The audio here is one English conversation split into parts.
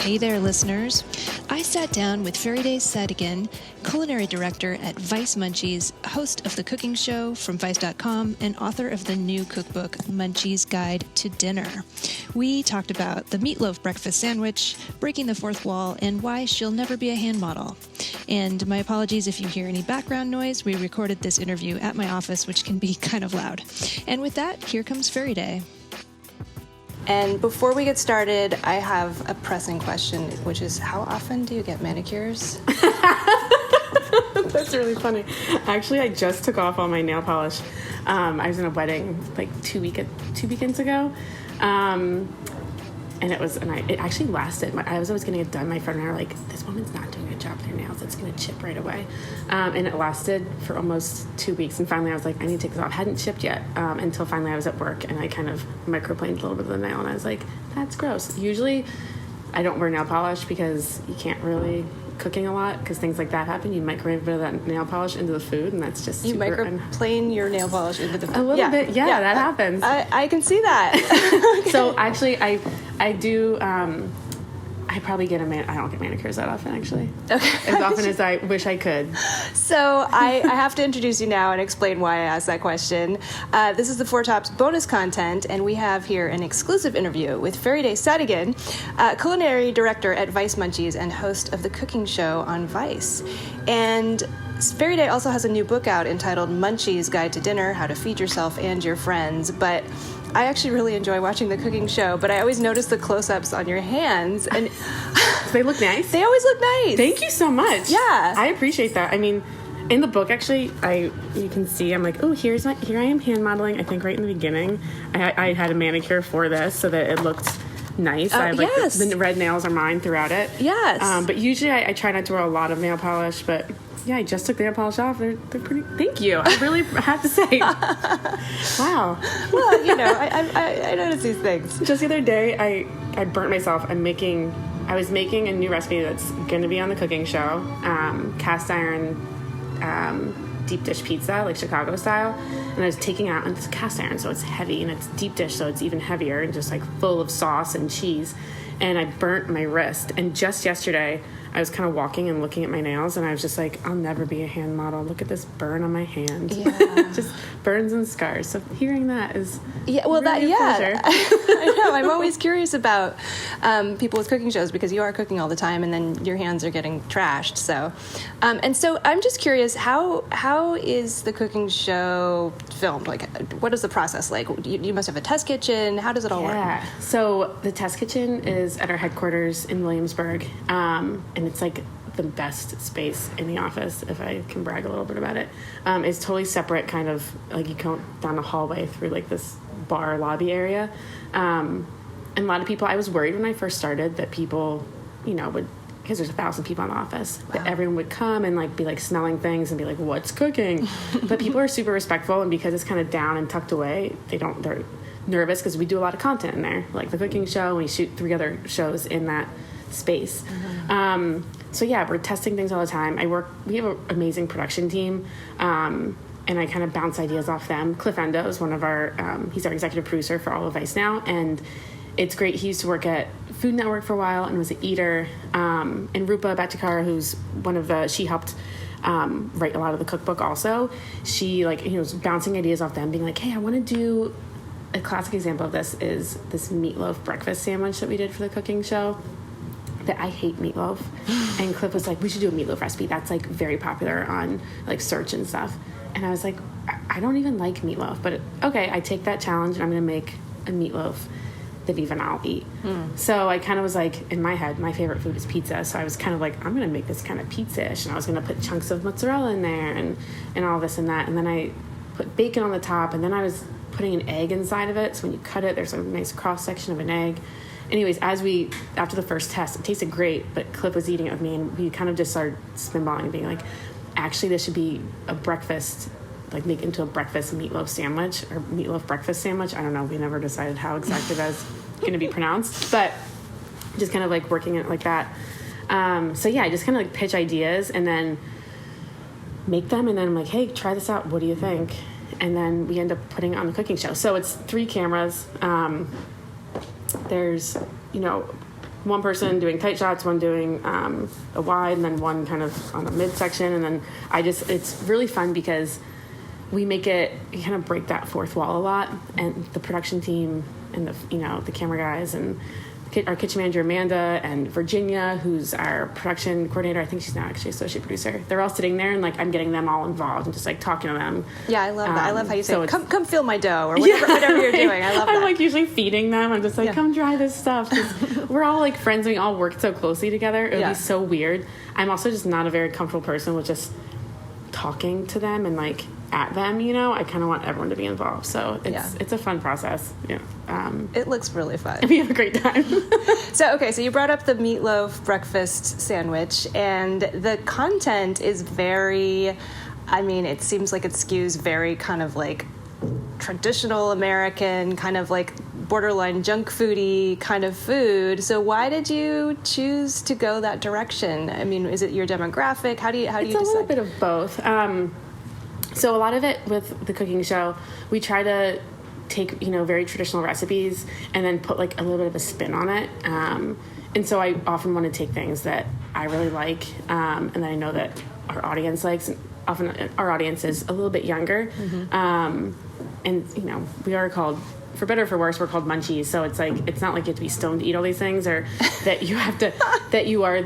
Hey there, listeners. I sat down with Farideh Sadeghin, culinary director at Vice Munchies, host of the cooking show from Vice.com, and author of the new cookbook, Munchie's Guide to Dinner. We talked about the meatloaf breakfast sandwich, breaking the fourth wall, and why she'll never be a hand model. And my apologies if you hear any background noise. We recorded this interview at my office, which can be kind of loud. And with that, here comes Farideh. And before we get started, I have a pressing question, which is, how often do you get manicures? That's really funny. Actually, I just took off all my nail polish. I was in a wedding like two weekends ago. And it actually lasted. I was always getting it done. My friend and I were like, this woman's not doing a good job with her nails. It's going to chip right away. And it lasted for almost 2 weeks. And finally I was like, I need to take this off. Hadn't chipped yet until finally I was at work and I kind of microplaned a little bit of the nail. And I was like, that's gross. Usually I don't wear nail polish because you can't really cooking a lot because things like that happen. You microwave a bit of that nail polish into the food, and that's just you microplane your nail polish into the food. A little bit, yeah, that happens. I can see that. Okay. So actually, I do. I probably get I don't get manicures that often, actually. Okay. As often as I wish I could. So I have to introduce you now and explain why I asked that question. This is the Four Tops bonus content, and we have here an exclusive interview with Farideh Sadeghin, culinary director at Vice Munchies and host of the cooking show on Vice. And Farideh also has a new book out entitled Munchie's Guide to Dinner, How to Feed Yourself and Your Friends. But I actually really enjoy watching the cooking show, but I always notice the close-ups on your hands. And they look nice? They always look nice. Thank you so much. Yeah. I appreciate that. I mean, in the book, actually, you can see, I'm like, oh, here I am hand modeling. I think right in the beginning, I had a manicure for this so that it looked nice. I have, like, yes. The red nails are mine throughout it. Yes. But usually I try not to wear a lot of nail polish, but yeah, I just took the nail polish off. They're pretty. Thank you. I really have to say. Wow. Well, I notice these things. Just the other day, I burnt myself. I was making a new recipe that's going to be on the cooking show. Cast iron deep dish pizza, like Chicago style. And I was taking out, and it's cast iron, so it's heavy, and it's deep dish, so it's even heavier, and just like full of sauce and cheese. And I burnt my wrist. And just yesterday, I was kind of walking and looking at my nails, and I was just like, I'll never be a hand model. Look at this burn on my hand. Yeah. Just burns and scars. So hearing that is pleasure. I know. I'm always curious about people with cooking shows because you are cooking all the time, and then your hands are getting trashed. So, and so I'm just curious, how is the cooking show filmed? Like, what is the process like? You must have a test kitchen. How does it all work? Yeah. So the test kitchen is at our headquarters in Williamsburg. And it's like the best space in the office, if I can brag a little bit about it. It's totally separate, kind of like you go down a hallway through like this bar lobby area. And a lot of people, I was worried when I first started that people, because there's 1,000 people in the office, that everyone would come and like be like smelling things and be like, what's cooking? But people are super respectful, and because it's kind of down and tucked away, they're nervous because we do a lot of content in there, like the cooking show, and we shoot 3 other shows in that space. Mm-hmm. So yeah, we're testing things all the time. We have an amazing production team, and I kind of bounce ideas off them. Cliff Endo is one of he's our executive producer for all of Vice now, and it's great. He used to work at Food Network for a while and was an eater. And Rupa Bhattakar, she helped write a lot of the cookbook also. She was bouncing ideas off them, being like, hey, I want to do a classic example of this is this meatloaf breakfast sandwich that we did for the cooking show. That I hate meatloaf. And Cliff was like, we should do a meatloaf recipe. That's like very popular on like search and stuff. And I was like, I don't even like meatloaf, but okay, I take that challenge and I'm going to make a meatloaf that even I'll eat. So I kind of was like, in my head, my favorite food is pizza. So I was kind of like, I'm going to make this kind of pizza-ish, and I was going to put chunks of mozzarella in there and all this and that. And then I put bacon on the top, and then I was putting an egg inside of it. So when you cut it, there's a nice cross section of an egg. Anyways, after the first test, it tasted great, but Cliff was eating it with me, and we kind of just started spinballing and being like, actually, this should be a breakfast, like make into a breakfast meatloaf sandwich or meatloaf breakfast sandwich. I don't know. We never decided how exactly that's going to be pronounced, but just kind of like working it like that. So yeah, I just kind of like pitch ideas and then make them, and then I'm like, hey, try this out. What do you think? And then we end up putting it on the cooking show. So it's 3 cameras. There's, one person doing tight shots, one doing a wide, and then one kind of on a midsection. And then it's really fun because we kind of break that fourth wall a lot. And the production team and the camera guys and our kitchen manager, Amanda, and Virginia, who's our production coordinator. I think she's now actually associate producer. They're all sitting there, and like I'm getting them all involved and just like talking to them. Yeah, I love that. I love how you say, come fill my dough, or whatever you're doing. I love that. I'm like usually feeding them. I'm just like, come try this stuff. We're all like friends, and we all work so closely together. It would be so weird. I'm also just not a very comfortable person with just talking to them and like at them, I kind of want everyone to be involved. So it's a fun process. Yeah. It looks really fun. We have a great time. So you brought up the meatloaf breakfast sandwich, and the content is very, it seems like it skews very kind of like traditional American, kind of like borderline junk foody kind of food. So why did you choose to go that direction? Is it your demographic? How do you decide? It's a little bit of both. So a lot of it with the cooking show, we try to take, very traditional recipes and then put like a little bit of a spin on it. And so I often want to take things that I really like and that I know that our audience likes. And often our audience is a little bit younger. Mm-hmm. And, we are called, for better or for worse, we're called munchies. So it's like, it's not like you have to be stoned to eat all these things or that you have to, that you are,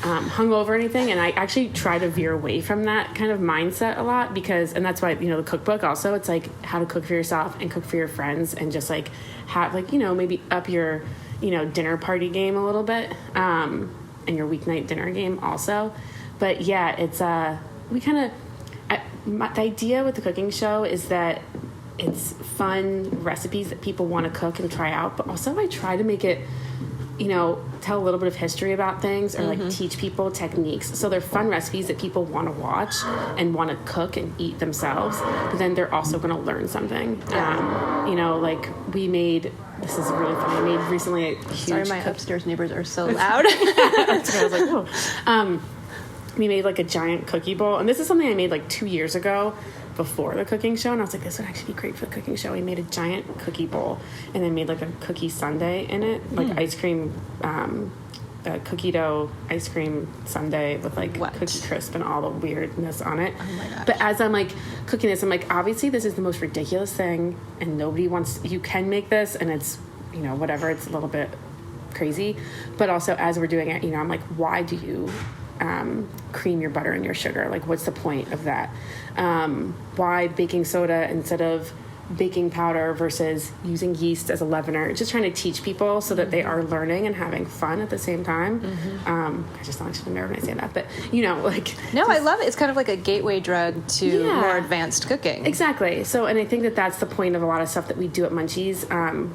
hungover or anything. And I actually try to veer away from that kind of mindset a lot and that's why, the cookbook also, it's like how to cook for yourself and cook for your friends and just like have like, maybe up your, dinner party game a little bit, and your weeknight dinner game also. But yeah, it's, the idea with the cooking show is that it's fun recipes that people want to cook and try out, but also I try to make it, tell a little bit of history about things or like teach people techniques. So they're fun recipes that people want to watch and want to cook and eat themselves, but then they're also going to learn something. Like we made, this is really funny, I made recently a huge... Sorry, my upstairs neighbors are so loud. I was like, whoa. We made like a giant cookie bowl, and this is something I made like 2 years ago before the cooking show, and I was like, this would actually be great for the cooking show. We made a giant cookie bowl and then made like a cookie sundae in it, like ice cream, cookie dough ice cream sundae with like cookie crisp and all the weirdness on it. Oh my gosh. But as I'm like cooking this, I'm like, obviously this is the most ridiculous thing and nobody wants, you can make this and it's, whatever, it's a little bit crazy. But also as we're doing it, I'm like, why do you cream your butter and your sugar? Like, what's the point of that? Why baking soda instead of baking powder versus using yeast as a leavener? Just trying to teach people so that they are learning and having fun at the same time. I just sound like a nerd when I say that, but No, I love it. It's kind of like a gateway drug to more advanced cooking. Exactly. So, and I think that that's the point of a lot of stuff that we do at Munchies,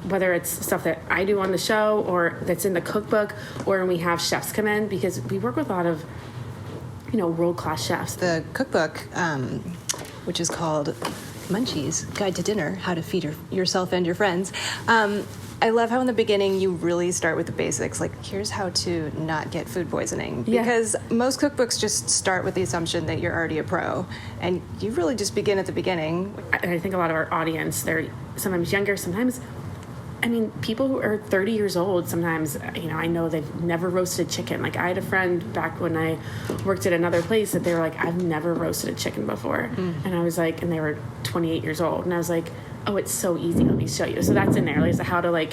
whether it's stuff that I do on the show or that's in the cookbook or when we have chefs come in, because we work with a lot of world-class chefs. The cookbook, which is called Munchies, Guide to Dinner, How to Feed Yourself and Your Friends. I love how in the beginning you really start with the basics, like here's how to not get food poisoning. Because most cookbooks just start with the assumption that you're already a pro, and you really just begin at the beginning. And I think a lot of our audience, they're sometimes younger, sometimes, people who are 30 years old, sometimes, I know they've never roasted chicken. Like, I had a friend back when I worked at another place that they were like, I've never roasted a chicken before. And I was like, and they were 28 years old. And I was like, oh, it's so easy. Let me show you. So that's in there. Like, how to,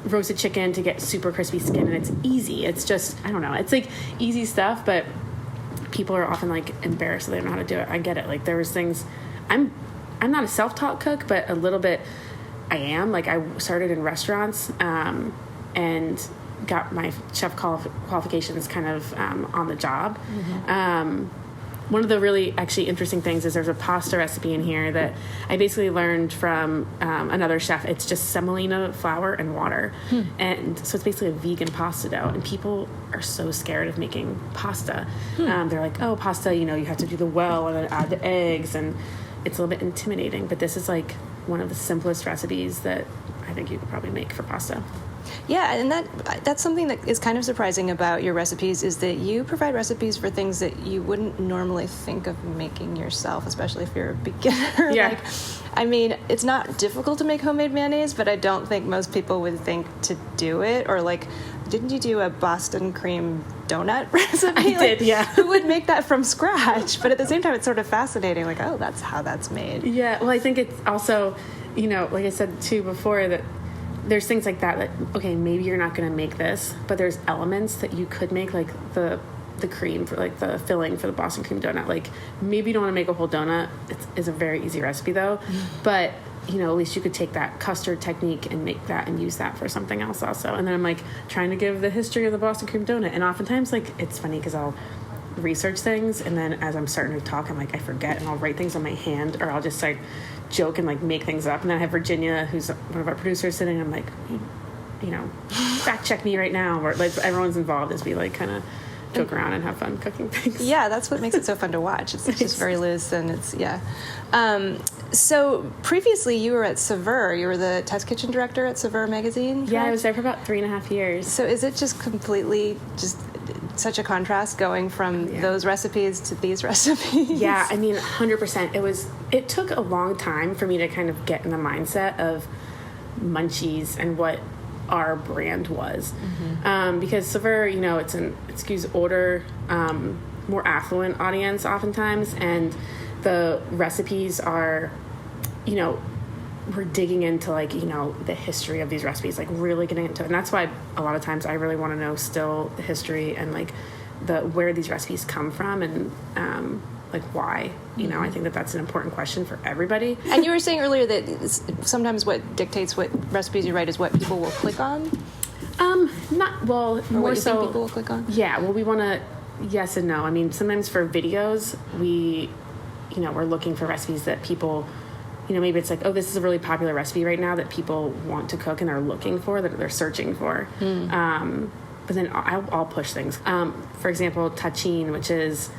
roast a chicken to get super crispy skin. And it's easy. It's just, I don't know. It's, easy stuff, but people are often, embarrassed that they don't know how to do it. I get it. There was things... I'm not a self-taught cook, but a little bit... I am. I started in restaurants and got my chef qualifications kind of on the job. One of the really actually interesting things is there's a pasta recipe in here that I basically learned from another chef. It's just semolina flour and water. And so it's basically a vegan pasta dough. And people are so scared of making pasta. They're like, oh, pasta, you have to do the well and then add the eggs. And it's a little bit intimidating. But this is one of the simplest recipes that I think you could probably make for pasta. Yeah, and that's something that is kind of surprising about your recipes is that you provide recipes for things that you wouldn't normally think of making yourself, especially if you're a beginner. Yeah. Like, I mean, it's not difficult to make homemade mayonnaise, but I don't think most people would think to do it. Or like, didn't you do a Boston cream donut recipe? I did, yeah. Who would make that from scratch? But at the same time, it's sort of fascinating. Like, oh, that's how that's made. Yeah, well, I think it's also, like I said too before, that there's things like that, okay, maybe you're not going to make this, but there's elements that you could make, like the cream for, like, the filling for the Boston cream donut. Like, maybe you don't want to make a whole donut. It's a very easy recipe, though. But, at least you could take that custard technique and make that and use that for something else also. And then I'm, like, trying to give the history of the Boston cream donut. And oftentimes, like, it's funny because I'll research things, and then as I'm starting to talk, I'm like, I forget, and I'll write things on my hand, or I'll just, like, joke and, like, make things up. And then I have Virginia, who's one of our producers, sitting, and I'm like, fact check me right now. Or, like, everyone's involved as we, like, kind of joke around and have fun cooking things. Yeah, that's what makes it so fun to watch. It's just very loose, and it's, yeah. So previously you were at Saveur. You were the test kitchen director at Saveur magazine, correct? Yeah, I was there for about 3.5 years. So is it just completely just such a contrast going from those recipes to these recipes? Yeah, I mean, 100%. It took a long time for me to kind of get in the mindset of Munchies and what our brand was. Because Saveur, it skews older, more affluent audience oftentimes, and the recipes are, we're digging into, like, the history of these recipes, like, really getting into it. And that's why a lot of times I really want to know still the history and, like, where these recipes come from and, like, why. I think that's an important question for everybody. And you were saying earlier that sometimes what dictates what recipes you write is what people will click on? Or more what you so, think people will click on? Yeah, well, we want to, yes and no. I mean, sometimes for videos, we're looking for recipes that people, maybe it's like, oh, this is a really popular recipe right now that people want to cook and they're looking for, that they're searching for. But then I'll push things. For example, tagine, which is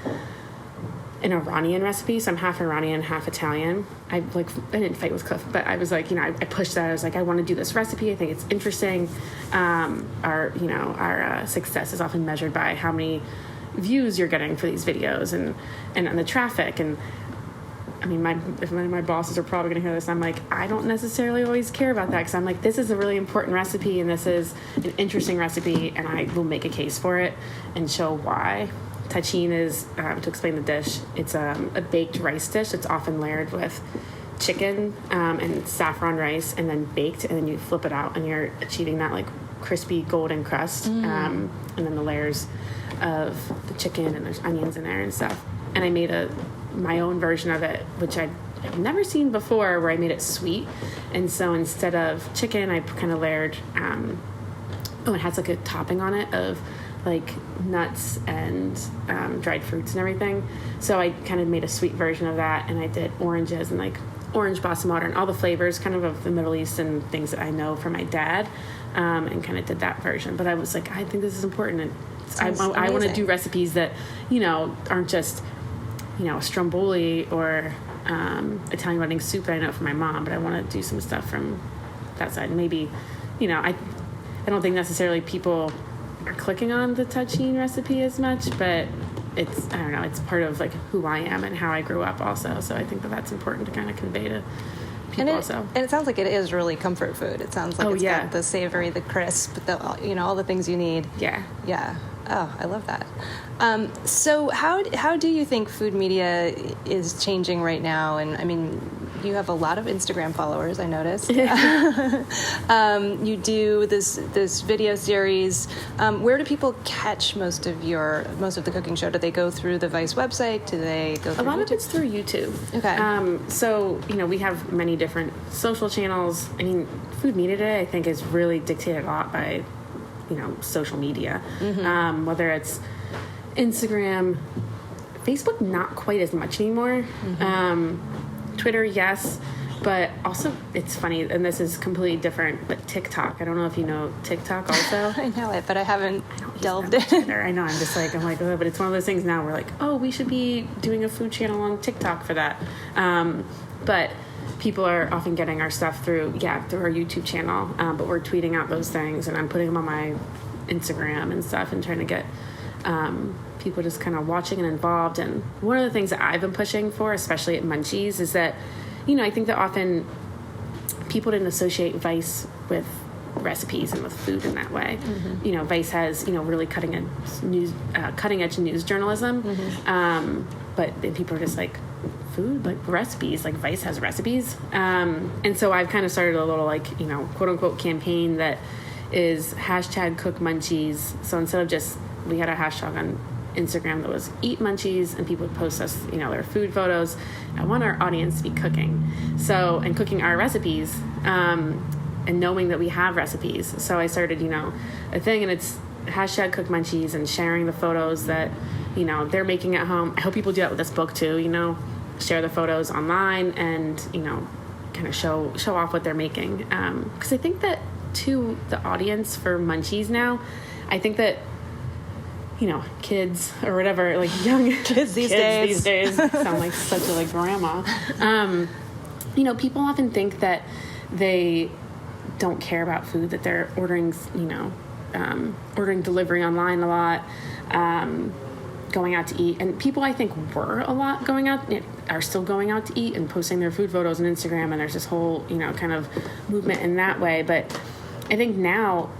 an Iranian recipe. So I'm half Iranian, half Italian. I didn't fight with Cliff, but I was like, I pushed that. I was like, I want to do this recipe. I think it's interesting. Our success is often measured by how many views you're getting for these videos and the traffic. And I mean, if my bosses are probably going to hear this, I'm like, I don't necessarily always care about that, because I'm like, this is a really important recipe and this is an interesting recipe, and I will make a case for it and show why. Tagine is, to explain the dish, it's a baked rice dish that's often layered with chicken and saffron rice and then baked, and then you flip it out and you're achieving that, like, crispy golden crust, and then the layers of the chicken, and there's onions in there and stuff. And I made my own version of it, which I've never seen before, where I made it sweet. And so instead of chicken, I kind of layered, it has like a topping on it of, like, nuts and dried fruits and everything. So I kind of made a sweet version of that, and I did oranges and, like, orange blossom water and all the flavors kind of the Middle Eastern things that I know from my dad, and kind of did that version. But I was like, I think this is important, and I want to do recipes that, aren't just, a stromboli or Italian wedding soup that I know from my mom, but I want to do some stuff from that side. Maybe, I don't think necessarily people are clicking on the tagine recipe as much, but it's part of, like, who I am and how I grew up also. So I think that's important to kind of convey to people also. And it sounds like it is really comfort food. It sounds like got the savory, the crisp, all the things you need. Yeah. Yeah. Oh, I love that. So how do you think food media is changing right now? And I mean, you have a lot of Instagram followers, I noticed. You do this video series. Where do people catch most of the cooking show? Do they go through the Vice website? Do they go through a lot YouTube? of it's through YouTube. Okay. So, we have many different social channels. I mean, food media today, I think, is really dictated a lot by, social media. Mm-hmm. Whether it's Instagram, Facebook, not quite as much anymore. Mm-hmm. Twitter, yes. But also, it's funny, and this is completely different, but TikTok. I don't know if you know TikTok also. I know it, but I haven't delved in. I know, I'm like, oh, but it's one of those things now where, like, oh, we should be doing a food channel on TikTok for that. But people are often getting our stuff through our YouTube channel, but we're tweeting out those things, and I'm putting them on my Instagram and stuff, and trying to get people just kind of watching and involved. And one of the things that I've been pushing for, especially at Munchies, is that, I think that often people didn't associate Vice with recipes and with food in that way. Mm-hmm. Vice has, really cutting edge news journalism. Mm-hmm. But people are just like, food, like recipes, like Vice has recipes. And so I've kind of started a little quote unquote campaign that is #CookMunchies. So instead of just, we had a hashtag on Instagram that was Eat Munchies, and people would post us, their food photos. I want our audience to be cooking. So, and cooking our recipes, and knowing that we have recipes. So I started, a thing, and it's #CookMunchies, and sharing the photos that, they're making at home. I hope people do that with this book too, share the photos online and, kind of show off what they're making. Because I think that to the audience for Munchies now, I think that, kids or whatever, like young kids these days sound like such a grandma. People often think that they don't care about food, that they're ordering delivery online a lot, going out to eat. And people, I think, were a lot going out, are still going out to eat and posting their food photos on Instagram, and there's this whole, kind of movement in that way. But I think now,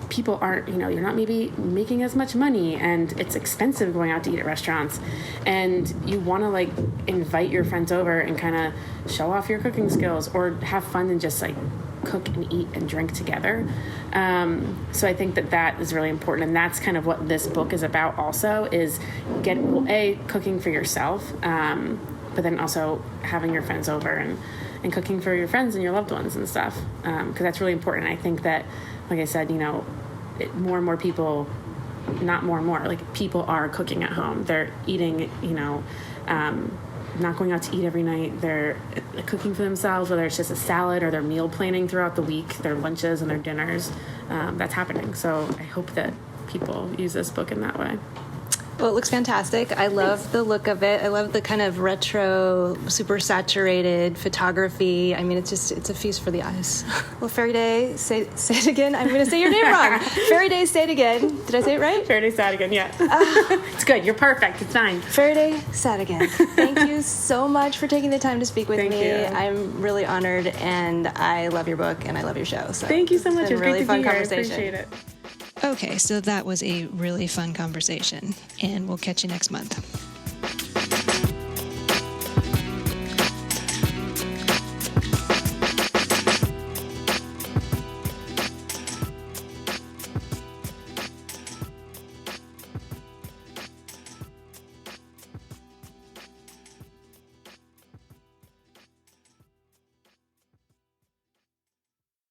people aren't, you're not maybe making as much money, and it's expensive going out to eat at restaurants, and you want to invite your friends over and kind of show off your cooking skills, or have fun and just cook and eat and drink together. So I think that is really important, and that's kind of what this book is about also, is cooking for yourself, but then also having your friends over and cooking for your friends and your loved ones and stuff, because that's really important. I think that, like I said, more and more people, not more and more, people are cooking at home. They're eating, not going out to eat every night. They're cooking for themselves, whether it's just a salad, or they're meal planning throughout the week, their lunches and their dinners. That's happening. So I hope that people use this book in that way. Well, it looks fantastic. I love the look of it. I love the kind of retro, super saturated photography. I mean, it's a feast for the eyes. Well, Farideh, say it again. I'm going to say your name wrong. Farideh, say it again. Did I say it right? Farideh Sadeghin, yeah. It's good. You're perfect. It's fine. Farideh Sadeghin. Thank you so much for taking the time to speak with me. Thank you. I'm really honored, and I love your book, and I love your show. So thank you so much. It's been a really fun conversation. I appreciate it. Okay, so that was a really fun conversation, and we'll catch you next month.